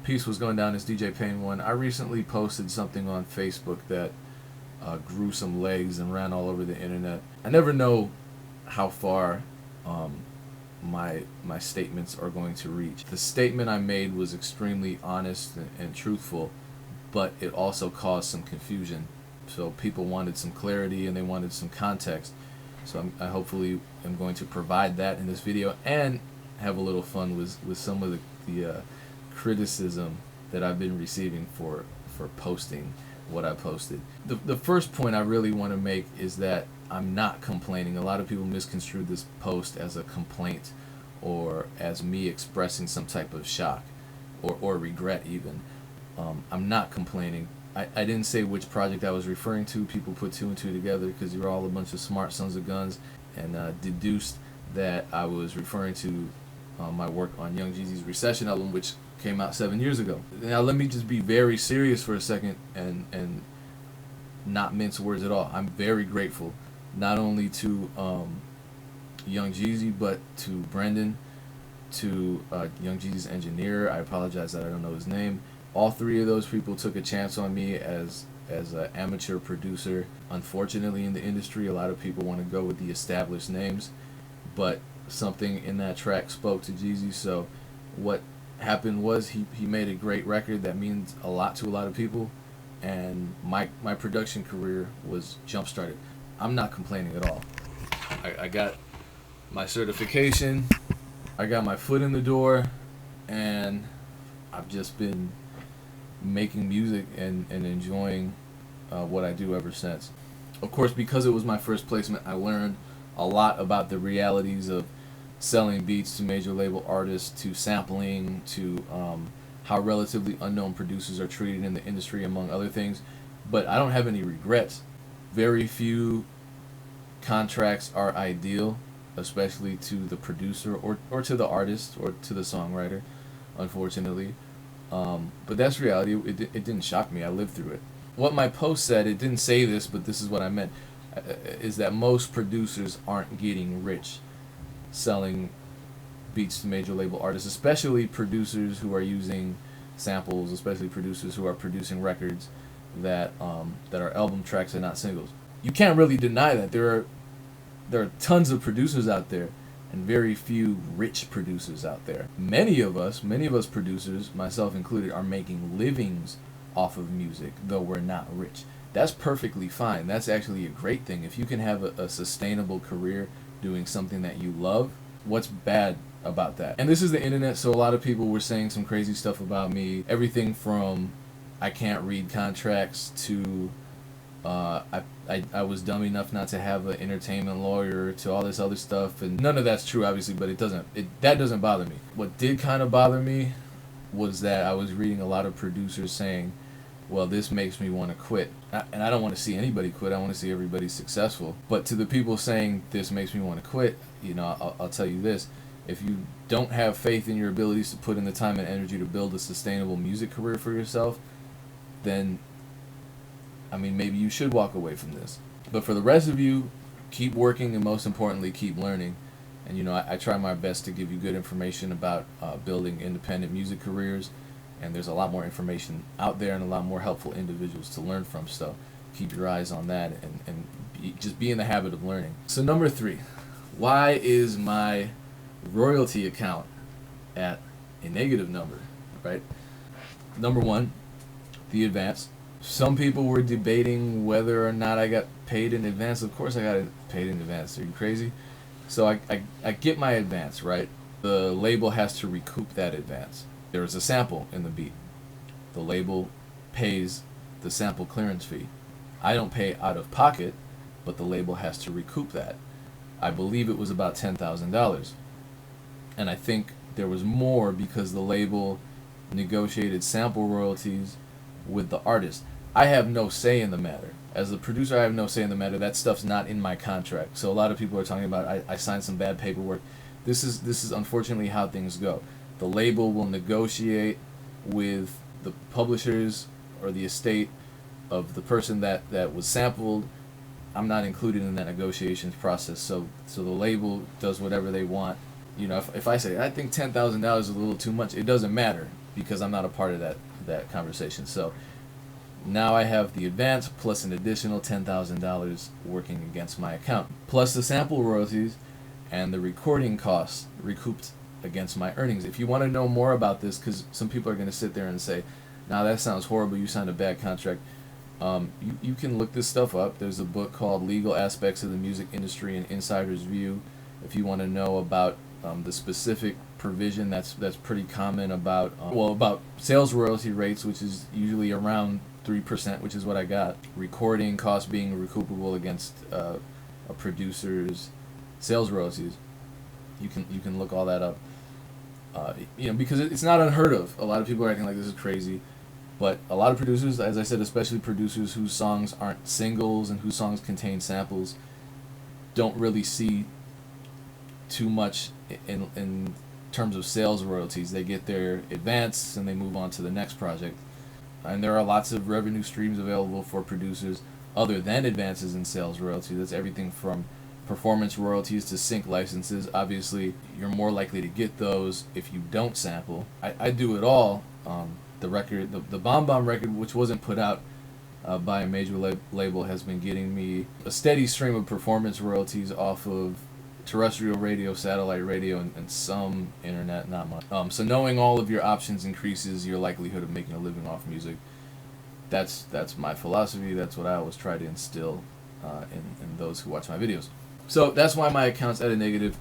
Peace, was going down. It's DJ Pain One. I recently posted something on Facebook that grew some legs and ran all over the internet. I never know how far um, my statements are going to reach. The statement I made was extremely honest and truthful, but it also caused some confusion. So people wanted some clarity and they wanted some context. So I hopefully am going to provide that in this video and have a little fun with some of the criticism that I've been receiving for posting what I posted. The first point I really want to make is that I'm not complaining. A lot of people misconstrued this post as a complaint or as me expressing some type of shock or regret even. I'm not complaining. I didn't say which project I was referring to. People put two and two together because you're all a bunch of smart sons of guns and deduced that I was referring to my work on Young Jeezy's Recession album, which came out 7 years ago. Now let me just be very serious for a second and not mince words at all. I'm very grateful not only to Young Jeezy but to Brendan, to Young Jeezy's engineer. I apologize that I don't know his name. All three of those people took a chance on me as an amateur producer. Unfortunately, in the industry, a lot of people want to go with the established names, but something in that track spoke to Jeezy. So what happened was he made a great record that means a lot to a lot of people, and my production career was jump started. I'm not complaining at all. I got my certification, I got my foot in the door, and I've just been making music and enjoying what I do ever since. Of course, because it was my first placement, I learned a lot about the realities of selling beats to major label artists, to sampling, to how relatively unknown producers are treated in the industry, among other things. But I don't have any regrets. Very few contracts are ideal, especially to the producer or to the artist or to the songwriter, unfortunately. But that's reality. It didn't shock me. I lived through it. What my post said, it didn't say this, but this is what I meant, is that most producers aren't getting rich selling beats to major label artists, especially producers who are using samples, especially producers who are producing records that are album tracks and not singles. You can't really deny that there are tons of producers out there and very few rich producers out there. Many of us producers, myself included, are making livings off of music, though we're not rich. That's perfectly fine. That's actually a great thing. If you can have a sustainable career doing something that you love, what's bad about that? And this is the internet, so a lot of people were saying some crazy stuff about me. Everything from I can't read contracts to I was dumb enough not to have an entertainment lawyer, to all this other stuff, and none of that's true, obviously, but that doesn't bother me. What did kind of bother me was that I was reading a lot of producers saying, well, this makes me want to quit. And I don't want to see anybody quit. I want to see everybody successful. But to the people saying this makes me want to quit, I'll tell you this. If you don't have faith in your abilities to put in the time and energy to build a sustainable music career for yourself, then maybe you should walk away from this. But for the rest of you, keep working and most importantly, keep learning. And I try my best to give you good information about building independent music careers. And there's a lot more information out there and a lot more helpful individuals to learn from. So keep your eyes on that and just be in the habit of learning. So number 3, why is my royalty account at a negative number, right? Number 1, the advance. Some people were debating whether or not I got paid in advance. Of course I got paid in advance. Are you crazy? So I get my advance, right? The label has to recoup that advance. There is a sample in the beat. The label pays the sample clearance fee. I don't pay out of pocket, but the label has to recoup that. I believe it was about $10,000. And I think there was more because the label negotiated sample royalties with the artist. I have no say in the matter. As the producer, I have no say in the matter. That stuff's not in my contract. So a lot of people are talking about I signed some bad paperwork. This is unfortunately how things go. The label will negotiate with the publishers or the estate of the person that was sampled. I'm not included in that negotiations process. So the label does whatever they want. If I say I think $10,000 is a little too much, it doesn't matter. because I'm not a part of that conversation. So now I have the advance plus an additional $10,000 working against my account, plus the sample royalties and the recording costs recouped against my earnings. If you want to know more about this, because some people are going to sit there and say, "Now that sounds horrible. You signed a bad contract." You can look this stuff up. There's a book called Legal Aspects of the Music Industry: An Insider's View. If you want to know about the specific provision that's pretty common about about sales royalty rates, which is usually around 3%, which is what I got. Recording costs being recoupable against a producer's sales royalties. You can look all that up. Because it's not unheard of. A lot of people are acting like this is crazy, but a lot of producers, as I said, especially producers whose songs aren't singles and whose songs contain samples, don't really see too much in terms of sales royalties. They get their advance and they move on to the next project. And there are lots of revenue streams available for producers other than advances in sales royalties. That's everything from performance royalties to sync licenses. Obviously, you're more likely to get those if you don't sample. I do it all. The record, the Bomb Bomb record, which wasn't put out by a major label, has been getting me a steady stream of performance royalties off of terrestrial radio, satellite radio, and some internet, not much. So knowing all of your options increases your likelihood of making a living off music. That's my philosophy. That's what I always try to instill in those who watch my videos. So that's why my account's at a negative.